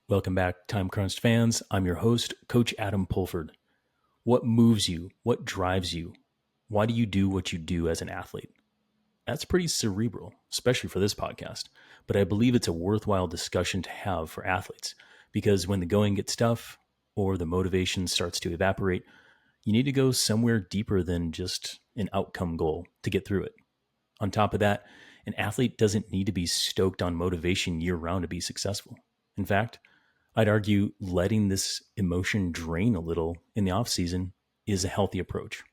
Welcome back, Time Crunched fans. I'm your host, Coach Adam Pulford. What moves you? What drives you? Why do you do what you do as an athlete? That's pretty cerebral, especially for this podcast, but I believe it's a worthwhile discussion to have for athletes because when the going gets tough or the motivation starts to evaporate, you need to go somewhere deeper than just an outcome goal to get through it. On top of that, an athlete doesn't need to be stoked on motivation year round to be successful. In fact, I'd argue letting this emotion drain a little in the off season is a healthy approach.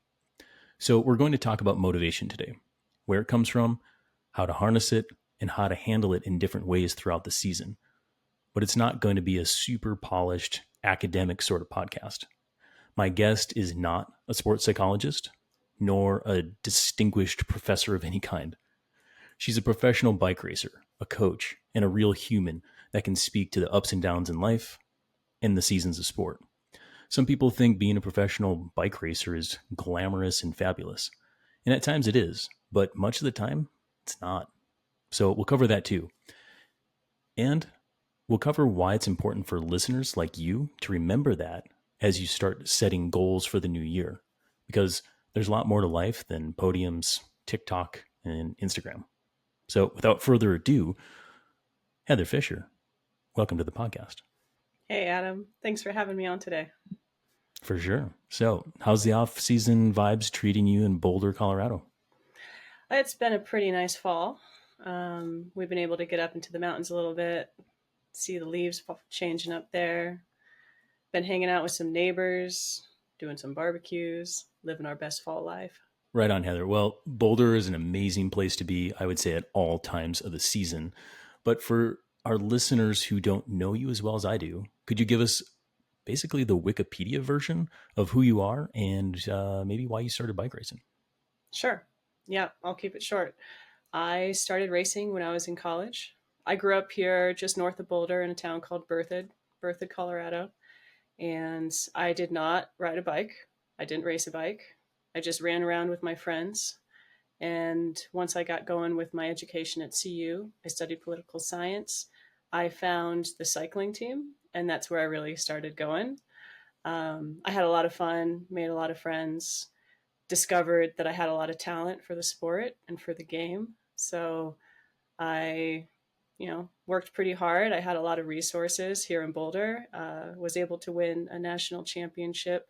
So we're going to talk about motivation today, where it comes from, how to harness it, and how to handle it in different ways throughout the season. But it's not going to be a super polished academic sort of podcast. My guest is not a sports psychologist, nor a distinguished professor of any kind. She's a professional bike racer, a coach, and a real human that can speak to the ups and downs in life and the seasons of sport. Some people think being a professional bike racer is glamorous and fabulous. And at times it is, but much of the time it's not. So we'll cover that too. And we'll cover why it's important for listeners like you to remember that as you start setting goals for the new year. Because there's a lot more to life than podiums, TikTok, and Instagram. So without further ado, Heather Fischer, welcome to the podcast. Hey, Adam. Thanks for having me on today. For sure. So how's the off-season vibes treating you in Boulder, Colorado? It's been a pretty nice fall. We've been able to get up into the mountains a little bit, see the leaves changing up there. Been hanging out with some neighbors, doing some barbecues, living our best fall life. Right on, Heather. Well, Boulder is an amazing place to be, I would say, at all times of the season. But for our listeners who don't know you as well as I do, could you give us basically the Wikipedia version of who you are and maybe why you started bike racing? Sure. Yeah, I'll keep it short. I started racing when I was in college. I grew up here just north of Boulder in a town called Berthoud, Colorado. And I did not ride a bike. I didn't race a bike. I just ran around with my friends. And once I got going with my education at CU, I studied political science. I found the cycling team, and that's where I really started going. I had a lot of fun, made a lot of friends, discovered that I had a lot of talent for the sport and for the game. So I, worked pretty hard. I had a lot of resources here in Boulder, was able to win a national championship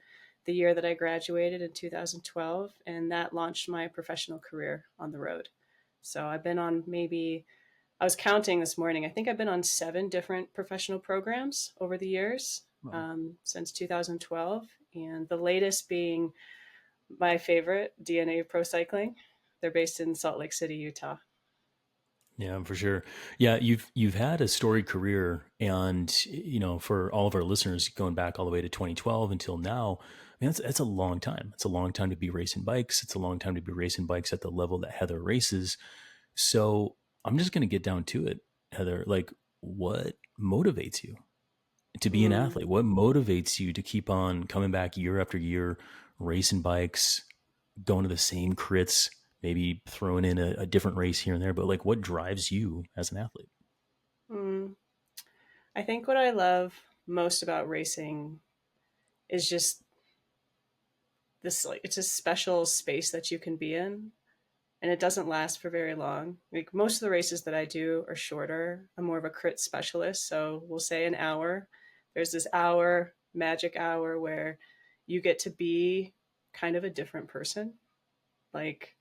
the year that I graduated in 2012, and that launched my professional career on the road. So I've been on I was counting this morning, I think I've been on 7 different professional programs over the years. Wow. Since 2012, and the latest being my favorite, DNA Pro Cycling. They're based in Salt Lake City, Utah. Yeah, for sure. Yeah, you've had a storied career, and for all of our listeners, going back all the way to 2012 until now, I mean, that's a long time. It's a long time to be racing bikes. It's a long time to be racing bikes at the level that Heather races. So I'm just going to get down to it, Heather. Like, what motivates you to be an athlete? What motivates you to keep on coming back year after year, racing bikes, going to the same crits, maybe throwing in a different race here and there, but like what drives you as an athlete? I think what I love most about racing is just this, like, it's a special space that you can be in, and it doesn't last for very long. Like most of the races that I do are shorter. I'm more of a crit specialist. So we'll say an hour. There's this hour, magic hour, where you get to be kind of a different person. Like,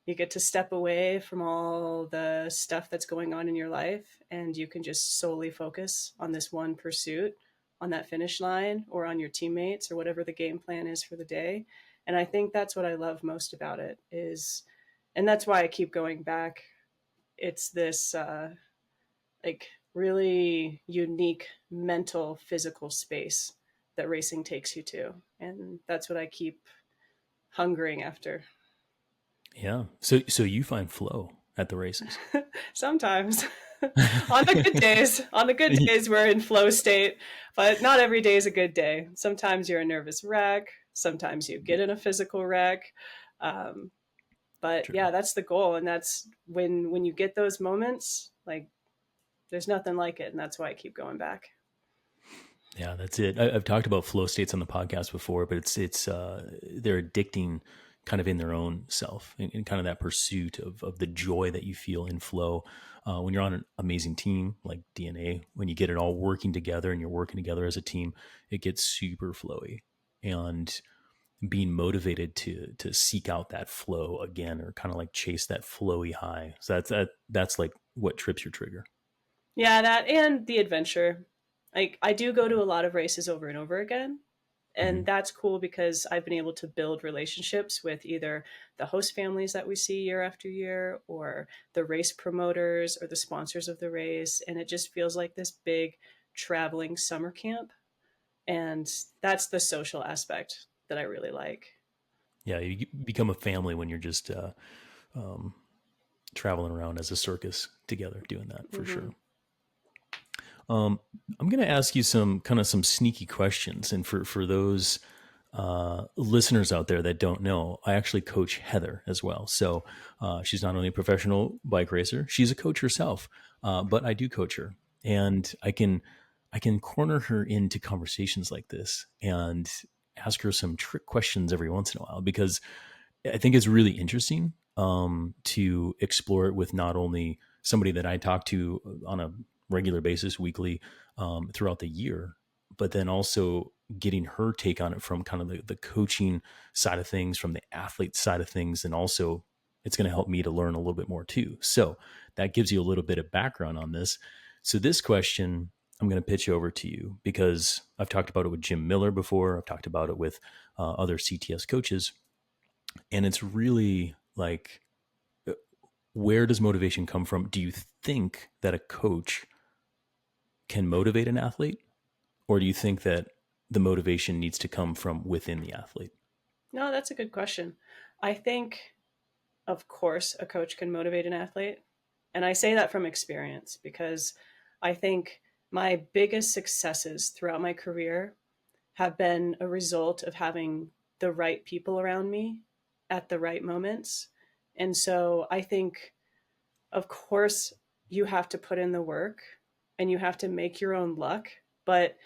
you get to step away from all the stuff that's going on in your life, and you can just solely focus on this one pursuit, on that finish line, or on your teammates, or whatever the game plan is for the day. And I think that's what I love most about it is, and that's why I keep going back. It's this really unique mental, physical space that racing takes you to. And that's what I keep hungering after. Yeah. So you find flow at the races? Sometimes. on the good days, we're in flow state, but not every day is a good day. Sometimes you're a nervous wreck. Sometimes you get in a physical wreck. But True. Yeah, that's the goal. And that's when you get those moments, like, there's nothing like it. And that's why I keep going back. Yeah, that's it. I've talked about flow states on the podcast before, but they're addicting kind of in their own self, and kind of that pursuit of the joy that you feel in flow. When you're on an amazing team like DNA, when you get it all working together and you're working together as a team, it gets super flowy, and being motivated to seek out that flow again, or kind of like chase that flowy high. So that's like what trips your trigger. Yeah, that and the adventure. Like I do go to a lot of races over and over again. Mm-hmm. And that's cool because I've been able to build relationships with either the host families that we see year after year, or the race promoters, or the sponsors of the race. And it just feels like this big traveling summer camp. And that's the social aspect that I really like. Yeah, you become a family when you're just um, traveling around as a circus together, doing that for Mm-hmm. sure. I'm going to ask you some sneaky questions, and for those listeners out there that don't know, I actually coach Heather as well. So she's not only a professional bike racer, she's a coach herself. But I do coach her, and I can corner her into conversations like this and ask her some trick questions every once in a while, because I think it's really interesting to explore it with not only somebody that I talk to on a regular basis, weekly, throughout the year, but then also getting her take on it from kind of the coaching side of things, from the athlete side of things. And also, it's going to help me to learn a little bit more too. So that gives you a little bit of background on this. So, this question I'm going to pitch over to you because I've talked about it with Jim Miller before, I've talked about it with other CTS coaches. And it's really like, where does motivation come from? Do you think that a coach can motivate an athlete, or do you think that the motivation needs to come from within the athlete? No, that's a good question. I think, of course, a coach can motivate an athlete. And I say that from experience because I think my biggest successes throughout my career have been a result of having the right people around me at the right moments. And so I think, of course, you have to put in the work and you have to make your own luck. But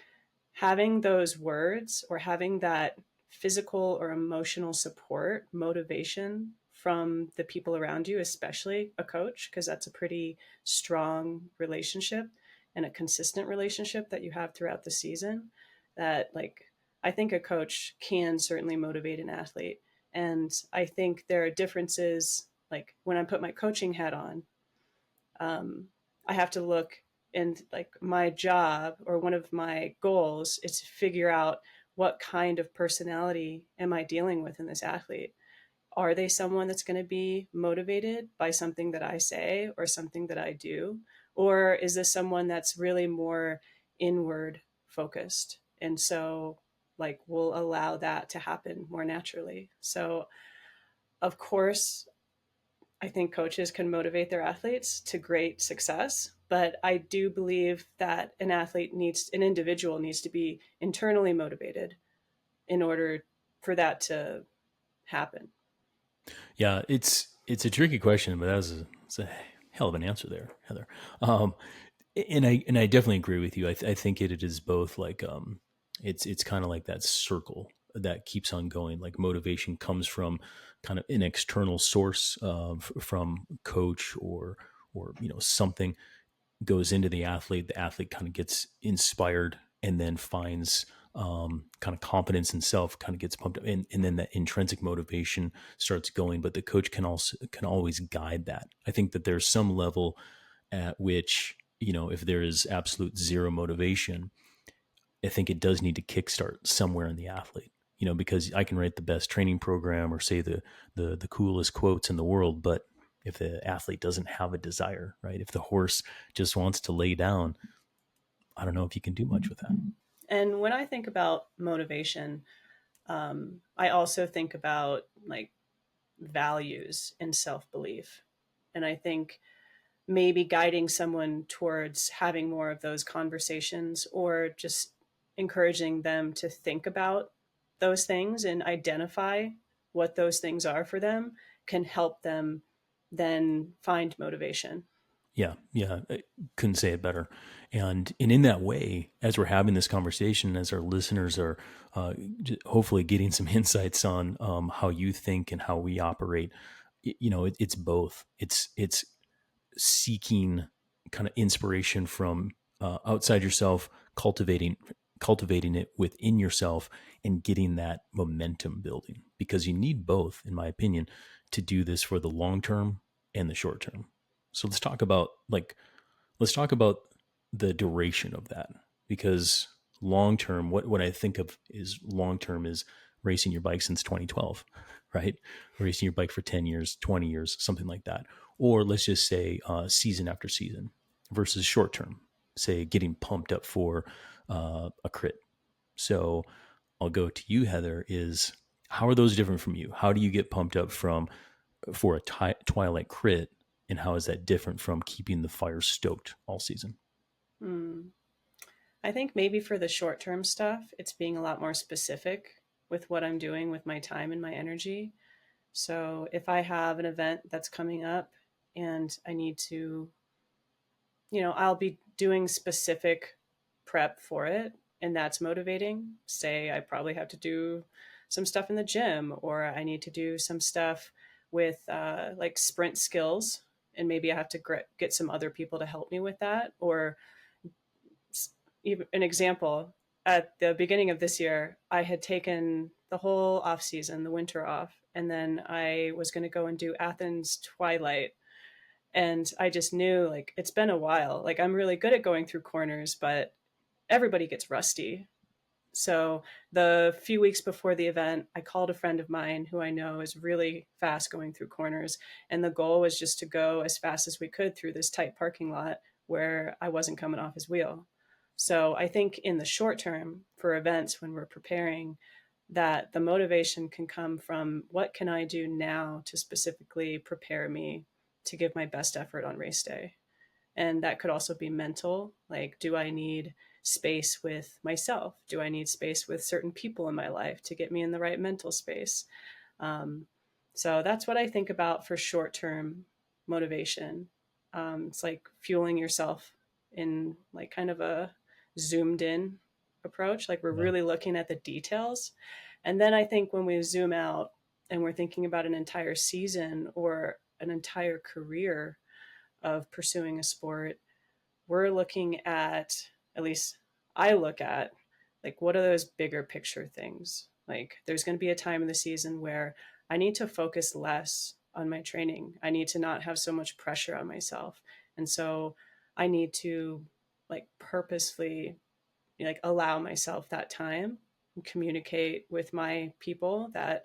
having those words, or having that physical or emotional support, motivation from the people around you, especially a coach, because that's a pretty strong relationship and a consistent relationship that you have throughout the season, that like I think a coach can certainly motivate an athlete. And I think there are differences, like when I put my coaching hat on, um, I have to look, and like my job or one of my goals is to figure out what kind of personality am I dealing with in this athlete. Are they someone that's going to be motivated by something that I say or something that I do? Or is this someone that's really more inward focused? And so, like, we'll allow that to happen more naturally. So, of course, I think coaches can motivate their athletes to great success, but I do believe that an individual needs to be internally motivated in order for that to happen. Yeah, it's a tricky question, but it's a hell of an answer there, Heather. Um, and I definitely agree with you. I think it is both like, it's kind of like that circle that keeps on going. Like, motivation comes from kind of an external source from coach, or something goes into the athlete. The athlete kind of gets inspired and then finds kind of confidence in self, kind of gets pumped up, and then that intrinsic motivation starts going. But the coach can always guide that. I think that there's some level at which, if there is absolute zero motivation, I think it does need to kickstart somewhere in the athlete. Because I can write the best training program or say the coolest quotes in the world, but if the athlete doesn't have a desire, right? If the horse just wants to lay down, I don't know if you can do much with that. And when I think about motivation, I also think about like values and self belief. And I think maybe guiding someone towards having more of those conversations, or just encouraging them to think about those things and identify what those things are for them, can help them then find motivation. Yeah, I couldn't say it better. And in that way, as we're having this conversation, as our listeners are hopefully getting some insights on how you think and how we operate, it's both. It's seeking kind of inspiration from outside yourself, cultivating it within yourself, and getting that momentum building, because you need both, in my opinion, to do this for the long term and the short term. So let's talk about the duration of that, because long term, what I think of is long term is racing your bike since 2012, right? Racing your bike for 10 years, 20 years, something like that. Or let's just say season after season, versus short term, say getting pumped up for a crit. So I'll go to you, Heather, is how are those different from you? How do you get pumped up for a twilight crit, and how is that different from keeping the fire stoked all season? Hmm. I think maybe for the short term stuff, it's being a lot more specific with what I'm doing with my time and my energy. So if I have an event that's coming up and I need to, I'll be doing specific prep for it, and that's motivating. Say I probably have to do some stuff in the gym, or I need to do some stuff with like sprint skills, and maybe I have to get some other people to help me with that. Or even an example, at the beginning of this year, I had taken the whole off season, the winter off, and then I was going to go and do Athens Twilight. And I just knew, like, it's been a while. Like, I'm really good at going through corners, but everybody gets rusty. So the few weeks before the event, I called a friend of mine who I know is really fast going through corners. And the goal was just to go as fast as we could through this tight parking lot where I wasn't coming off his wheel. So I think in the short term for events, when we're preparing, that the motivation can come from what can I do now to specifically prepare me to give my best effort on race day. And that could also be mental. Like, do I need space with myself? Do I need space with certain people in my life to get me in the right mental space? Um, so that's what I think about for short term motivation. It's like fueling yourself in like kind of a zoomed in approach. Like, we're Yeah. really looking at the details. And then I think when we zoom out and we're thinking about an entire season or an entire career of pursuing a sport, we're looking at least I look at, like, what are those bigger picture things? Like, there's going to be a time in the season where I need to focus less on my training. I need to not have so much pressure on myself. And so I need to, like, purposefully, like, allow myself that time and communicate with my people that,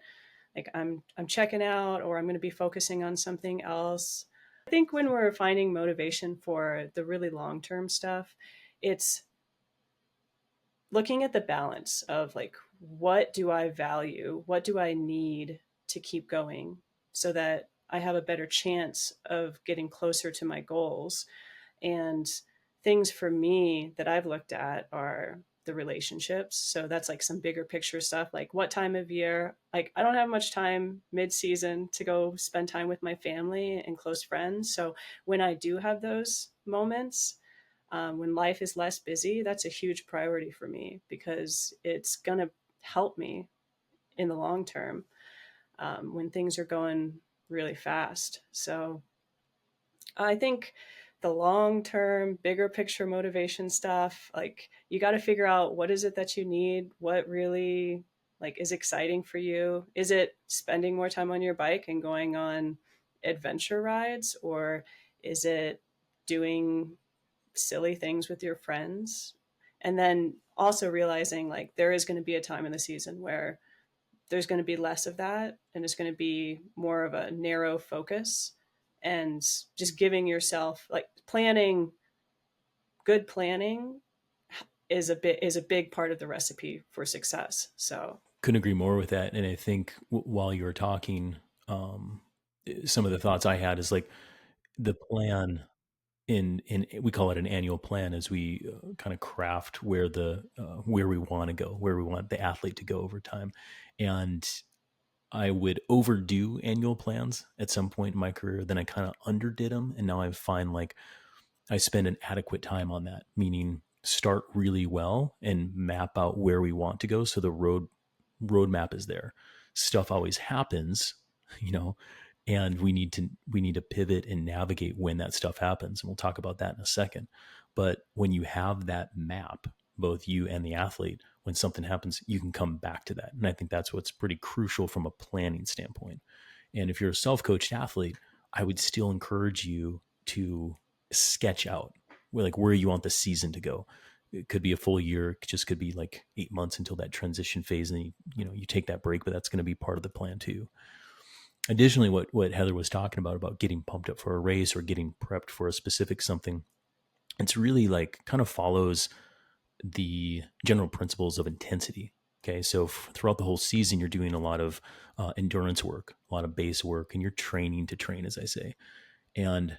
like, I'm checking out, or I'm going to be focusing on something else. I think when we're finding motivation for the really long-term stuff, it's looking at the balance of, like, what do I value? What do I need to keep going so that I have a better chance of getting closer to my goals? And things for me that I've looked at are the relationships. So that's like some bigger picture stuff, like what time of year. Like, I don't have much time mid-season to go spend time with my family and close friends. So when I do have those moments, when life is less busy, that's a huge priority for me, because it's going to help me in the long term when things are going really fast. So I think the long term, bigger picture motivation stuff, like, you got to figure out what is it that you need, what really, like, is exciting for you. Is it spending more time on your bike and going on adventure rides, or is it doing silly things with your friends? And then also realizing, like, there is going to be a time in the season where there's going to be less of that, and it's going to be more of a narrow focus, and just giving yourself, like, good planning is a big part of the recipe for success. So Couldn't agree more with that. And I think while you were talking, some of the thoughts I had is like the plan in we call it an annual plan, as we kind of craft where we want to go, where we want the athlete to go over time. And I would overdo annual plans at some point in my career. Then I kind of underdid them. And now I find like I spend an adequate time on that, meaning start really well and map out where we want to go. So the roadmap is there. Stuff always happens, you know, and we need to pivot and navigate when that stuff happens. And we'll talk about that in a second. But when you have that map, both you and the athlete, when something happens, you can come back to that. And I think that's what's pretty crucial from a planning standpoint. And if you're a self-coached athlete, I would still encourage you to sketch out where you want the season to go. It could be a full year. It just could be like 8 months until that transition phase. And you take that break, but that's going to be part of the plan too. Additionally, what Heather was talking about getting pumped up for a race or getting prepped for a specific something, it's really like kind of follows the general principles of intensity. Okay. So throughout the whole season, you're doing a lot of endurance work, a lot of base work, and you're training to train, as I say. And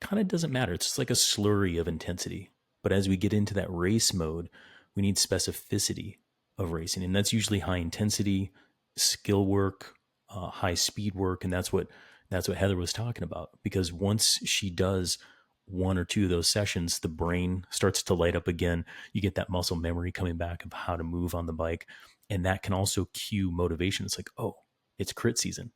kind of doesn't matter. It's just like a slurry of intensity. But as we get into that race mode, we need specificity of racing. And that's usually high intensity, skill work, high speed work. And that's what Heather was talking about. Because once she does one or two of those sessions, the brain starts to light up again. You get that muscle memory coming back of how to move on the bike. And that can also cue motivation. It's like, oh, it's crit season.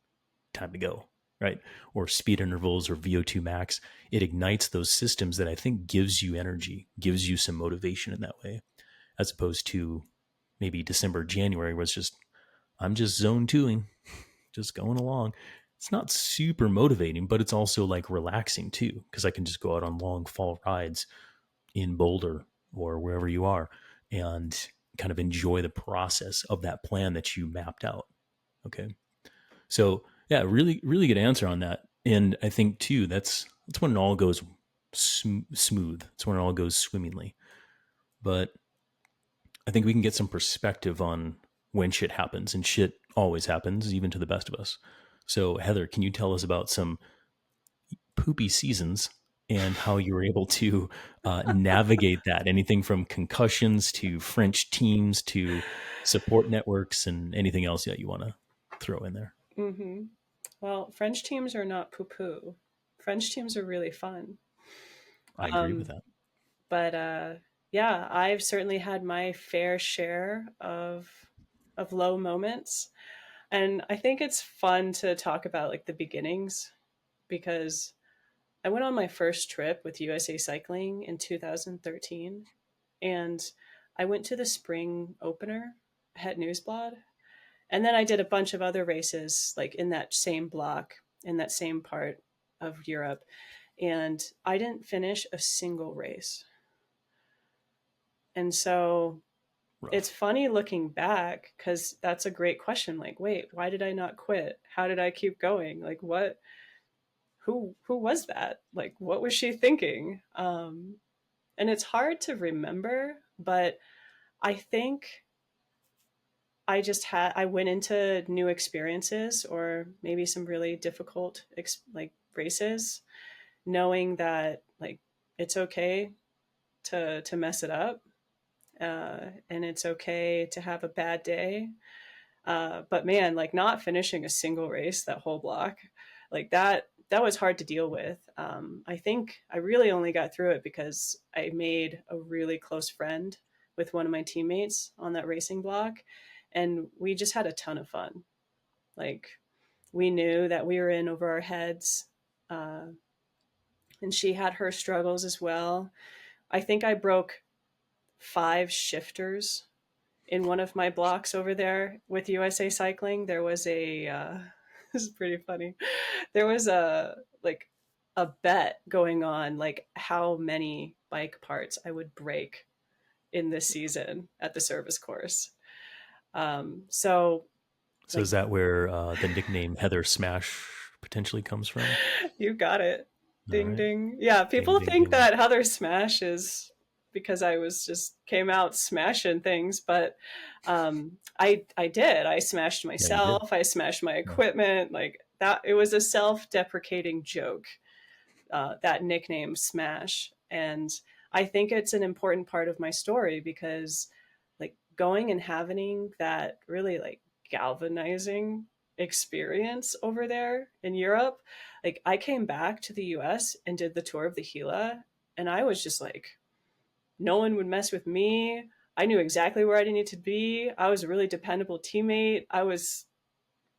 Time to go. Right? Or speed intervals or VO2 max. It ignites those systems that I think gives you energy, gives you some motivation in that way, as opposed to maybe December, January, where it's just, I'm just zone twoing, just going along. It's not super motivating, but it's also like relaxing too, because I can just go out on long fall rides in Boulder or wherever you are and kind of enjoy the process of that plan that you mapped out. Okay. So yeah, really, really good answer on that. And I think too, that's when it all goes smooth. It's when it all goes swimmingly. But I think we can get some perspective on when shit happens, and shit always happens, even to the best of us. So Heather, can you tell us about some poopy seasons and how you were able to navigate that? Anything from concussions to French teams to support networks and anything else that you want to throw in there? Mm-hmm. Well, French teams are not poo-poo. French teams are really fun. I agree with that. But yeah, I've certainly had my fair share of low moments. And I think it's fun to talk about like the beginnings, because I went on my first trip with USA Cycling in 2013, and I went to the spring opener at Newsblad. And then I did a bunch of other races like in that same block, in that same part of Europe. And I didn't finish a single race. And so Rough. it's funny looking back, because that's a great question. Like, wait, why did I not quit? How did I keep going? Like, what? Who was that? Like, what was she thinking? And it's hard to remember, but I think I went into new experiences, or maybe some really difficult like races, knowing that like it's okay to mess it up, and it's okay to have a bad day. But man, like not finishing a single race that whole block, like that was hard to deal with. I think I really only got through it because I made a really close friend with one of my teammates on that racing block, and we just had a ton of fun. Like we knew that we were in over our heads, and she had her struggles as well. I think I broke 5 shifters in one of my blocks over there with USA Cycling. There was a this is pretty funny. There was a bet going on, like how many bike parts I would break in this season at the service course. So like, is that where the nickname Heather Smash potentially comes from? you got it. All Ding right. ding. Yeah, people Ding, ding, think ding. that Heather Smash is because I was just came out smashing things, but I did. I smashed Yeah, you did. myself. I smashed my Yeah. equipment. Like that, it was a self-deprecating joke. That nickname Smash, and I think it's an important part of my story, because like going and having that really like galvanizing experience over there in Europe, like I came back to the US and did the tour of the Gila, And I was just like, no one would mess with me. I knew exactly where I needed to be. I was a really dependable teammate. I was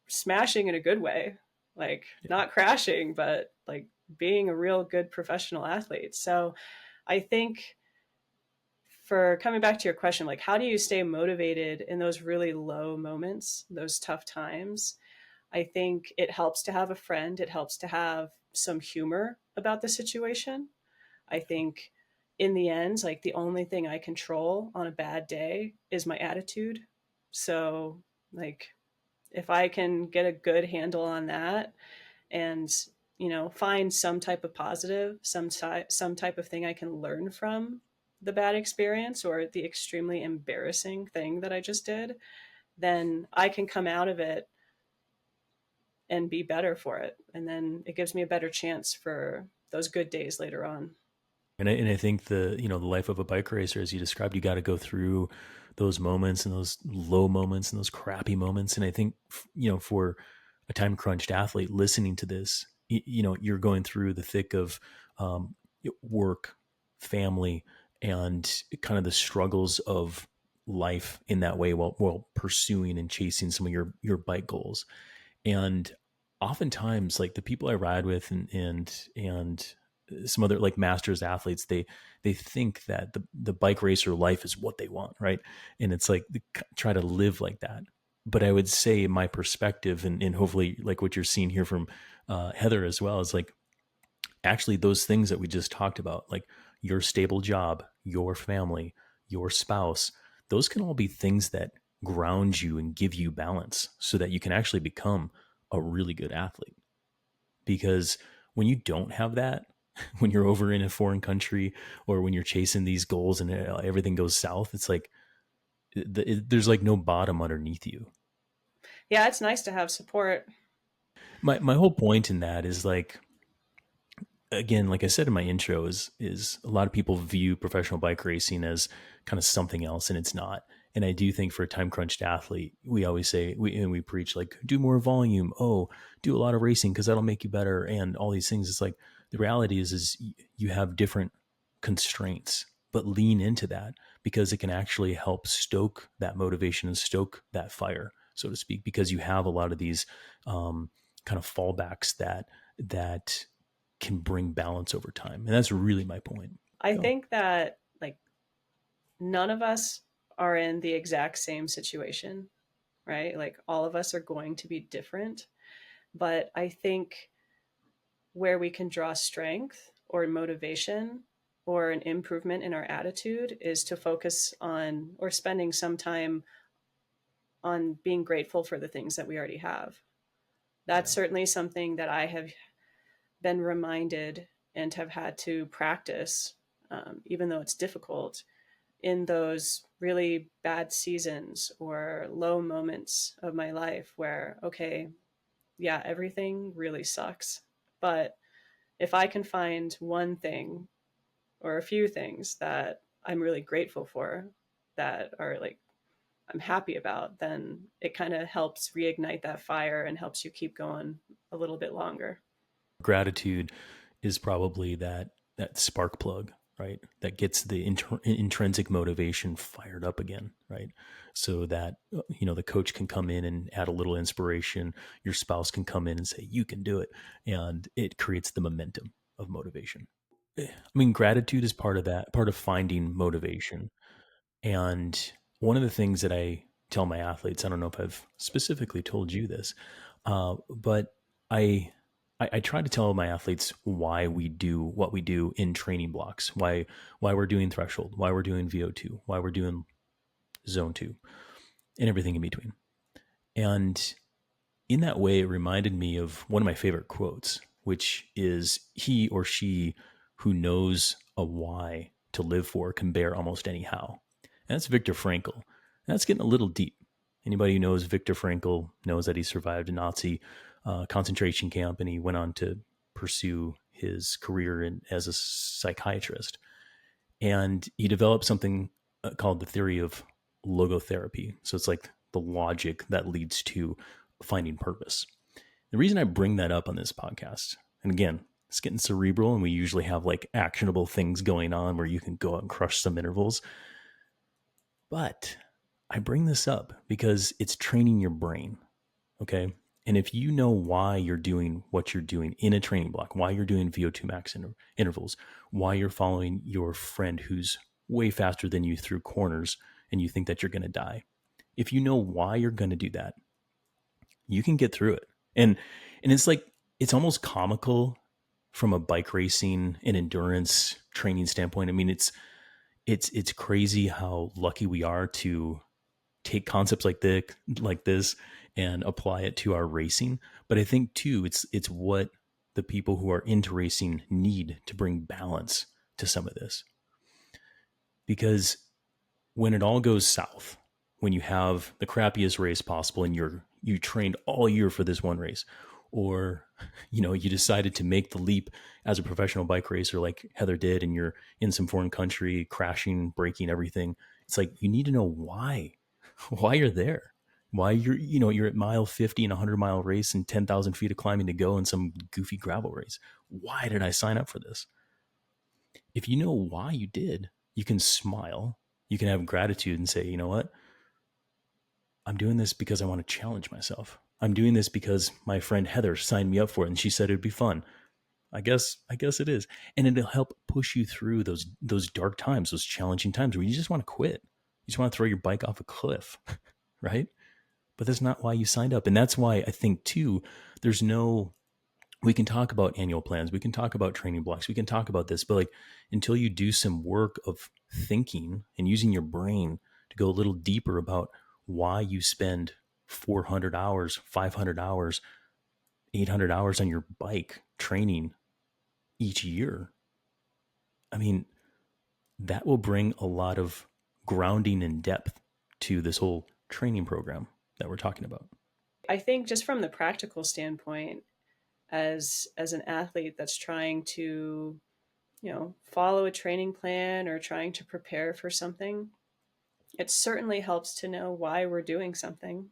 smashing in a good way, like not crashing, but like being a real good professional athlete. So I think, for coming back to your question, like how do you stay motivated in those really low moments, those tough times? I think it helps to have a friend. It helps to have some humor about the situation. I think in the end, like the only thing I control on a bad day is my attitude. So, like, if I can get a good handle on that and, find some type of positive, some type of thing I can learn from the bad experience or the extremely embarrassing thing that I just did, then I can come out of it and be better for it. And then it gives me a better chance for those good days later on. And I think the life of a bike racer, as you described, you got to go through those moments and those low moments and those crappy moments. And I think, for a time crunched athlete listening to this, you're going through the thick of work, family, and kind of the struggles of life in that way while pursuing and chasing some of your bike goals. And oftentimes, like the people I ride with and some other like masters athletes, they think that the bike racer life is what they want, right? And it's like they try to live like that. But I would say my perspective, and hopefully like what you're seeing here from Heather as well, is like actually those things that we just talked about, like your stable job, your family, your spouse, those can all be things that ground you and give you balance so that you can actually become a really good athlete. Because when you don't have that, when you're over in a foreign country or when you're chasing these goals and everything goes south, it's like there's like no bottom underneath you. Yeah, it's nice to have support. My whole point in that is like, again, like I said in my intro, is a lot of people view professional bike racing as kind of something else, and it's not. And I do think for a time crunched athlete, we always say we preach like do more volume. Oh, do a lot of racing because that'll make you better, and all these things. It's like the reality is you have different constraints, but lean into that because it can actually help stoke that motivation and stoke that fire, so to speak, because you have a lot of these kind of fallbacks that can bring balance over time. And that's really my point. I Go. think that like none of us are in the exact same situation, right? Like all of us are going to be different. But I think where we can draw strength or motivation or an improvement in our attitude is to focus on or spending some time on being grateful for the things that we already have. That's certainly something that I have been reminded and have had to practice, even though it's difficult, in those really bad seasons or low moments of my life where, okay, yeah, everything really sucks. But if I can find one thing or a few things that I'm really grateful for, that are like I'm happy about, then it kind of helps reignite that fire and helps you keep going a little bit longer. Gratitude is probably that spark plug, right? That gets the intrinsic motivation fired up again, right? So that the coach can come in and add a little inspiration. Your spouse can come in and say you can do it, and it creates the momentum of motivation. I mean, gratitude is part of that, part of finding motivation. And one of the things that I tell my athletes, I don't know if I've specifically told you this, but I, I try to tell my athletes why we do what we do in training blocks, why we're doing threshold, why we're doing VO2, why we're doing zone 2, and everything in between. And in that way, it reminded me of one of my favorite quotes, which is he or she who knows a why to live for can bear almost any how. And that's Viktor Frankl. And that's getting a little deep. Anybody who knows Viktor Frankl knows that he survived a Nazi concentration camp and he went on to pursue his career as a psychiatrist. And he developed something called the theory of logotherapy. So it's like the logic that leads to finding purpose. The reason I bring that up on this podcast, and again, It's getting cerebral, and we usually have like actionable things going on where you can go out and crush some intervals. But I bring this up because it's training your brain. Okay. And if you know why you're doing what you're doing in a training block, why you're doing VO2 max intervals, why you're following your friend who's way faster than you through corners and you think that you're going to die, if you know why you're going to do that, you can get through it. And it's like, it's almost comical from a bike racing and endurance training standpoint. I mean, it's crazy how lucky we are to take concepts like this and apply it to our racing. But I think too, it's what the people who are into racing need to bring balance to some of this. Because when it all goes south, when you have the crappiest race possible and you trained all year for this one race, or you decided to make the leap as a professional bike racer like Heather did, and you're in some foreign country crashing, breaking everything, it's like you need to know why you're there, why you're at mile 50 in a 100-mile race and 10,000 feet of climbing to go in some goofy gravel race. Why did I sign up for this? If you know why you did, you can smile, you can have gratitude and say, you know what, I'm doing this because I want to challenge myself. I'm doing this because my friend Heather signed me up for it and she said it'd be fun. I guess it is. And it'll help push you through those dark times, those challenging times where you just want to quit. You just want to throw your bike off a cliff, right? But that's not why you signed up. And that's why I think too, we can talk about annual plans, we can talk about training blocks, we can talk about this, but like until you do some work of thinking and using your brain to go a little deeper about why you spend 400 hours, 500 hours, 800 hours on your bike training each year, I mean, that will bring a lot of grounding and depth to this whole training program that we're talking about. I think just from the practical standpoint, as an athlete that's trying to, follow a training plan or trying to prepare for something, it certainly helps to know why we're doing something.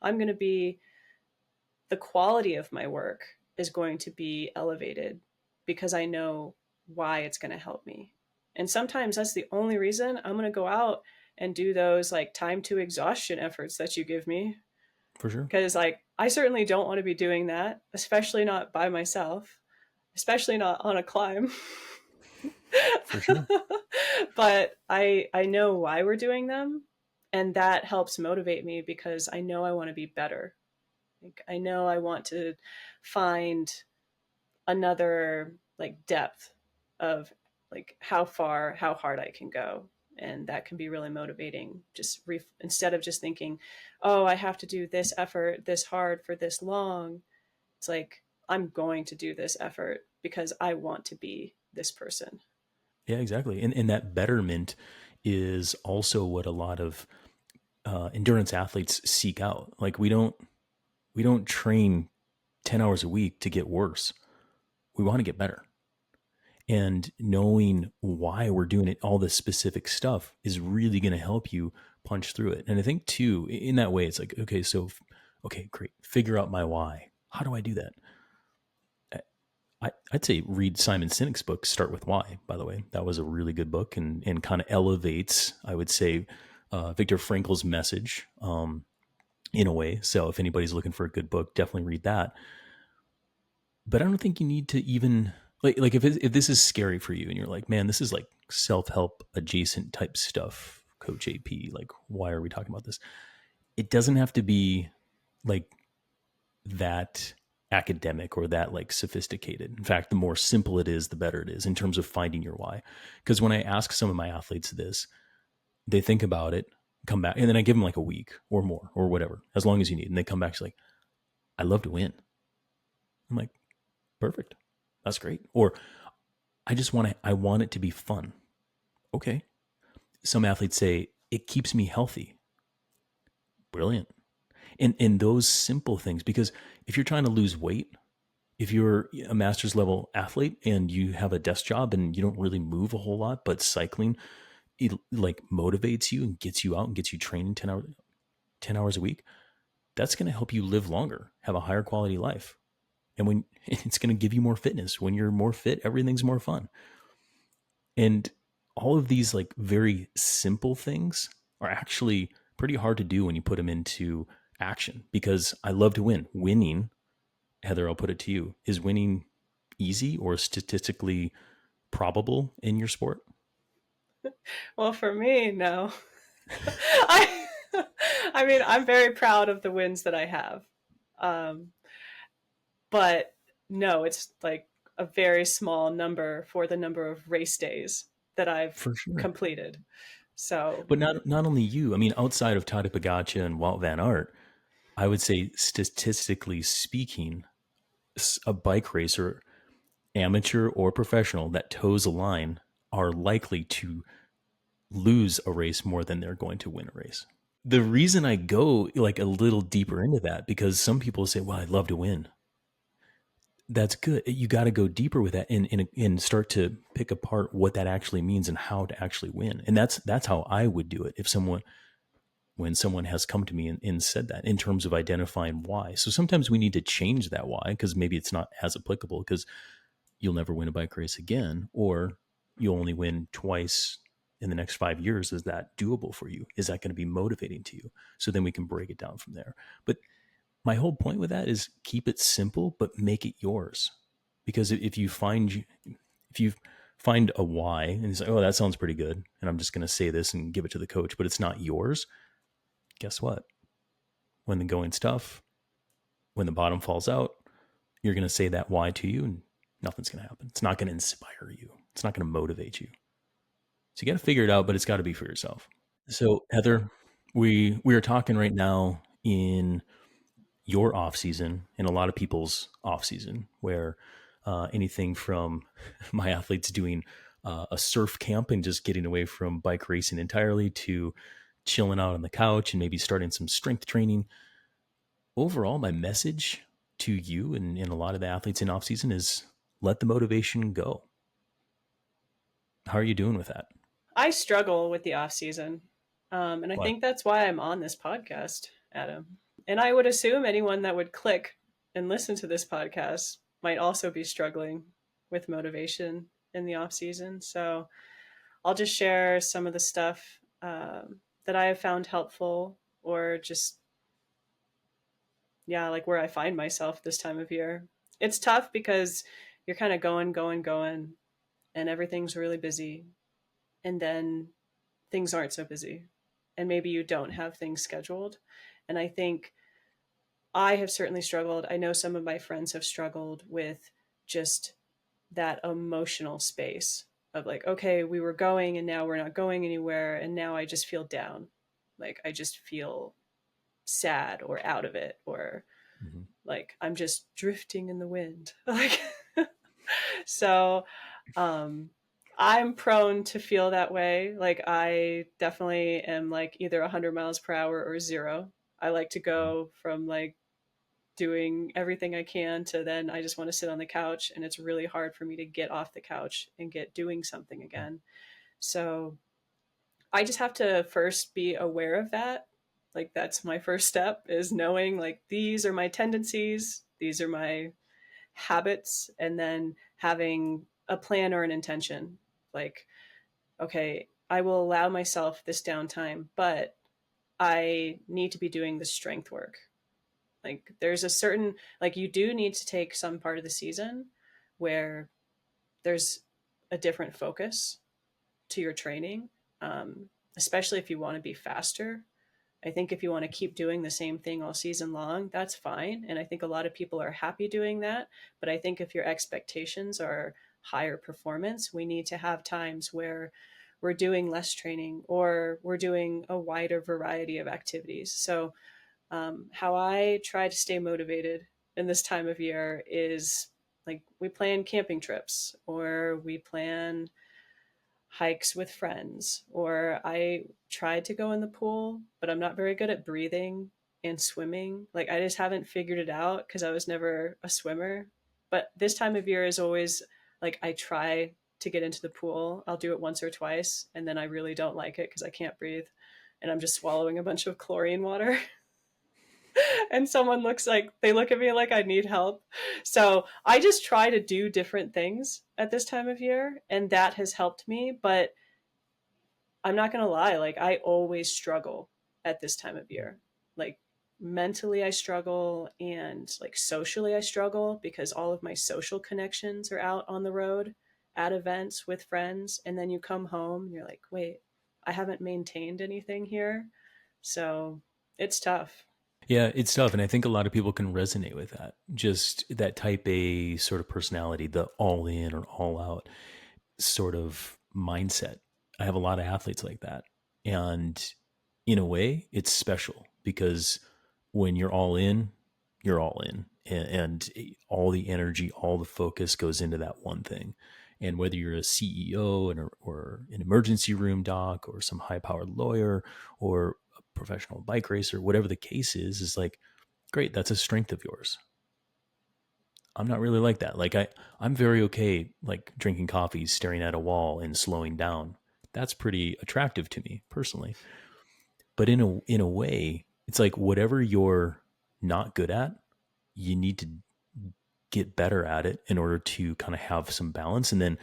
The quality of my work is going to be elevated because I know why it's going to help me. And sometimes that's the only reason I'm going to go out and do those like time to exhaustion efforts that you give me. For sure. Because like, I certainly don't want to be doing that, especially not by myself, especially not on a climb. For sure. But I know why we're doing them. And that helps motivate me because I know I want to be better. Like, I know I want to find another like depth of like how hard I can go. And that can be really motivating. Instead of just thinking, oh, I have to do this effort this hard for this long. It's like, I'm going to do this effort because I want to be this person. Yeah, exactly. And that betterment is also what a lot of endurance athletes seek out. Like we don't train 10 hours a week to get worse. We want to get better. And knowing why we're doing it, all this specific stuff is really going to help you punch through it. And I think too, in that way, it's like, okay, great. Figure out my why. How do I do that? I'd say read Simon Sinek's book, Start With Why, by the way. That was a really good book and kind of elevates, I would say, Viktor Frankl's message in a way. So if anybody's looking for a good book, definitely read that. But I don't think you need to even, like if this is scary for you and you're like, man, this is like self-help adjacent type stuff, Coach AP, like, why are we talking about this? It doesn't have to be like that academic or that like sophisticated. In fact, the more simple it is, the better it is in terms of finding your why. Because when I ask some of my athletes this, they think about it, come back, and then I give them like a week or more or whatever, as long as you need. And they come back, it's like, I love to win. I'm like, perfect. That's great. Or I want it to be fun. Okay. Some athletes say it keeps me healthy. Brilliant. And those simple things, because if you're trying to lose weight, if you're a master's level athlete and you have a desk job and you don't really move a whole lot, but cycling, it like motivates you and gets you out and gets you training 10 hours a week, that's going to help you live longer, have a higher quality life. And when it's going to give you more fitness, when you're more fit, everything's more fun. And all of these like very simple things are actually pretty hard to do when you put them into action, because I love to win. Winning, Heather, I'll put it to you, is winning easy or statistically probable in your sport? Well, for me, no. I, I mean, I'm very proud of the wins that I have. Um, but no, it's like a very small number for the number of race days that I've For sure. completed. So, But not only you, I mean, outside of Tadej Pogacar and Wout van Aert, I would say statistically speaking, a bike racer, amateur or professional, that toes a line are likely to lose a race more than they're going to win a race. The reason I go like a little deeper into that, because some people say, well, I'd love to win. That's good. You got to go deeper with that and start to pick apart what that actually means and how to actually win. And that's how I would do it when someone has come to me and said that, in terms of identifying why. So sometimes we need to change that why, because maybe it's not as applicable, because you'll never win a bike race again, or you'll only win twice in the next 5 years. Is that doable for you? Is that going to be motivating to you? So then we can break it down from there. But my whole point with that is keep it simple, but make it yours. Because if you find a why and you say, oh, that sounds pretty good, and I'm just going to say this and give it to the coach, but it's not yours, guess what? When the going's tough, when the bottom falls out, you're going to say that why to you, and nothing's going to happen. It's not going to inspire you. It's not going to motivate you. So you got to figure it out, but it's got to be for yourself. So Heather, we are talking right now in your off season and a lot of people's off season, where anything from my athletes doing a surf camp and just getting away from bike racing entirely, to chilling out on the couch and maybe starting some strength training. Overall, my message to you and a lot of the athletes in off season is let the motivation go. How are you doing with that? I struggle with the off season. And I Why? think that's why I'm on this podcast, Adam. And I would assume anyone that would click and listen to this podcast might also be struggling with motivation in the off season. So I'll just share some of the stuff that I have found helpful, or just, yeah, like where I find myself this time of year. It's tough because you're kind of going, and everything's really busy. And then things aren't so busy. And maybe you don't have things scheduled. And I think I have certainly struggled. I know some of my friends have struggled with just that emotional space of like, okay, we were going and now we're not going anywhere. And now I just feel down. Like I just feel sad or out of it, or Mm-hmm. like I'm just drifting in the wind. Like, so um, I'm prone to feel that way. Like I definitely am like either 100 miles per hour or zero. I like to go from like doing everything I can to then I just want to sit on the couch, and it's really hard for me to get off the couch and get doing something again. So I just have to first be aware of that. Like that's my first step, is knowing like these are my tendencies, these are my habits, and then having a plan or an intention. Like, okay, I will allow myself this downtime, but I need to be doing the strength work. Like there's a certain, like you do need to take some part of the season where there's a different focus to your training, especially if you want to be faster. I think if you want to keep doing the same thing all season long, that's fine. And I think a lot of people are happy doing that. But I think if your expectations are higher performance, we need to have times where we're doing less training or we're doing a wider variety of activities. So, how I try to stay motivated in this time of year is like we plan camping trips, or we plan hikes with friends, or I tried to go in the pool, but I'm not very good at breathing and swimming. Like I just haven't figured it out because I was never a swimmer. But this time of year is always like I try to get into the pool. I'll do it once or twice, and then I really don't like it because I can't breathe and I'm just swallowing a bunch of chlorine water. and someone they look at me like I need help. So I just try to do different things at this time of year, and that has helped me. But I'm not going to lie, like I always struggle at this time of year. Like mentally I struggle, and like socially I struggle because all of my social connections are out on the road at events with friends, and then you come home and you're like, "Wait, I haven't maintained anything here." So, it's tough. Yeah, it's tough. And I think a lot of people can resonate with that. Just that type A sort of personality, the all in or all out sort of mindset. I have a lot of athletes like that. And in a way, it's special because when you're all in. And all the energy, all the focus goes into that one thing. And whether you're a CEO or an emergency room doc or some high powered lawyer or a professional bike racer, whatever the case is like, great, that's a strength of yours. I'm not really like that. Like I'm very okay, like drinking coffee, staring at a wall and slowing down. That's pretty attractive to me personally. But in a way, it's like whatever you're not good at, you need to get better at it in order to kind of have some balance and then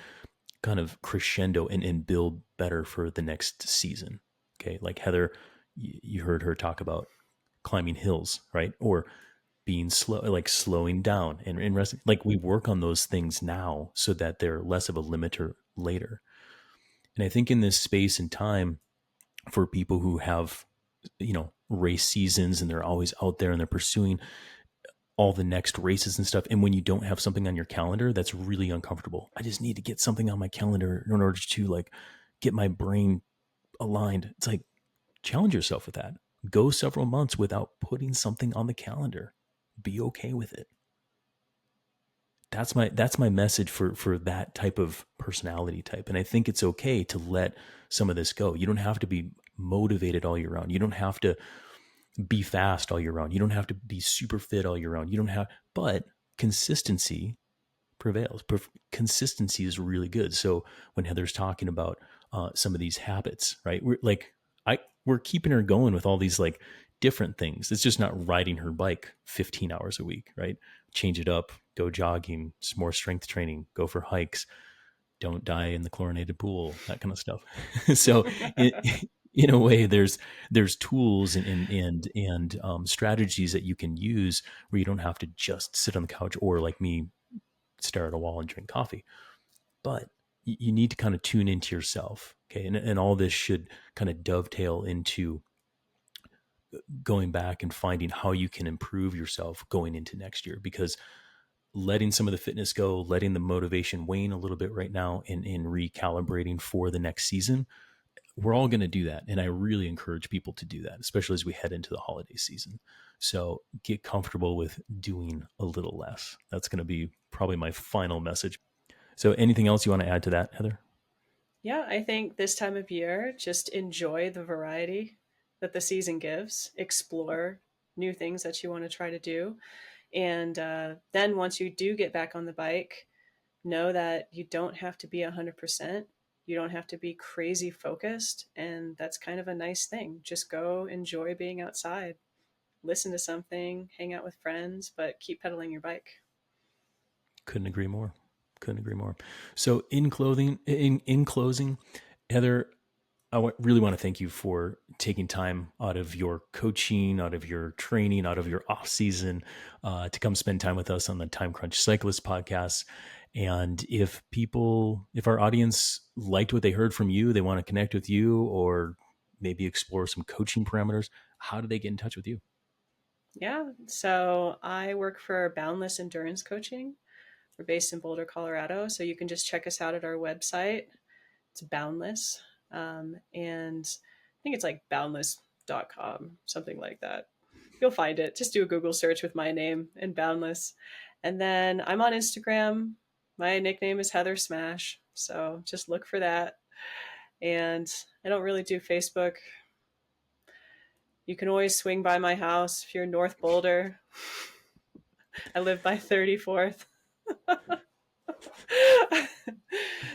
kind of crescendo and build better for the next season. Okay. Like Heather, you heard her talk about climbing hills, right? Or being slow, like slowing down and resting. Like we work on those things now so that they're less of a limiter later. And I think in this space and time for people who have, race seasons and they're always out there and they're pursuing all the next races and stuff. And when you don't have something on your calendar, that's really uncomfortable. I just need to get something on my calendar in order to like get my brain aligned. It's like challenge yourself with that. Go several months without putting something on the calendar. Be okay with it. That's my message for that type of personality type. And I think it's okay to let some of this go. You don't have to be motivated all year round. You don't have to be fast all year round. You don't have to be super fit all year round. You don't have, but consistency prevails. Consistency is really good. So when Heather's talking about some of these habits, right? We're keeping her going with all these like different things. It's just not riding her bike 15 hours a week, right? Change it up, go jogging, some more strength training, go for hikes, don't die in the chlorinated pool, that kind of stuff. So in a way, there's tools and strategies that you can use where you don't have to just sit on the couch or like me, stare at a wall and drink coffee. But you need to kind of tune into yourself. Okay. And all this should kind of dovetail into going back and finding how you can improve yourself going into next year, because letting some of the fitness go, letting the motivation wane a little bit right now and recalibrating for the next season, we're all going to do that. And I really encourage people to do that, especially as we head into the holiday season. So get comfortable with doing a little less. That's going to be probably my final message. So anything else you want to add to that, Heather? Yeah, I think this time of year, just enjoy the variety that the season gives, explore new things that you want to try to do. And then once you do get back on the bike, know that you don't have to be 100%. You don't have to be crazy focused. And that's kind of a nice thing. Just go enjoy being outside, listen to something, hang out with friends, but keep pedaling your bike. Couldn't agree more. So in closing, Heather, really want to thank you for taking time out of your coaching, out of your training, out of your off season to come spend time with us on the Time Crunch Cyclist Podcast. And if our audience liked what they heard from you, they want to connect with you or maybe explore some coaching parameters, how do they get in touch with you? Yeah, so I work for Boundless Endurance Coaching. We're based in Boulder, Colorado. So you can just check us out at our website. It's Boundless. And I think it's like boundless.com, something like that. You'll find it. Just do a Google search with my name and Boundless. And then I'm on Instagram. My nickname is Heather Smash. So just look for that. And I don't really do Facebook. You can always swing by my house if you're in North Boulder. I live by 34th.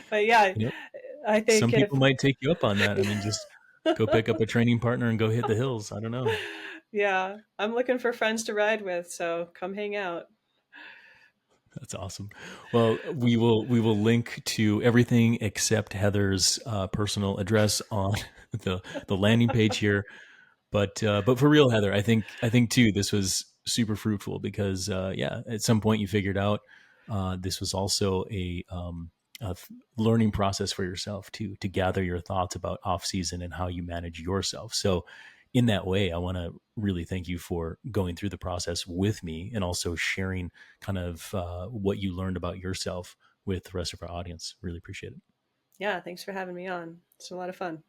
But yeah, I think some people might take you up on that. I mean, just go pick up a training partner and go hit the hills. I don't know. Yeah, I'm looking for friends to ride with, so come hang out. That's awesome. Well, we will link to everything except Heather's personal address on the landing page here. But for real, Heather, I think too this was super fruitful because yeah, at some point you figured out this was also a learning process for yourself too, to gather your thoughts about off season and how you manage yourself. So in that way, I want to really thank you for going through the process with me and also sharing kind of what you learned about yourself with the rest of our audience. Really appreciate it. Yeah, thanks for having me on. It's a lot of fun.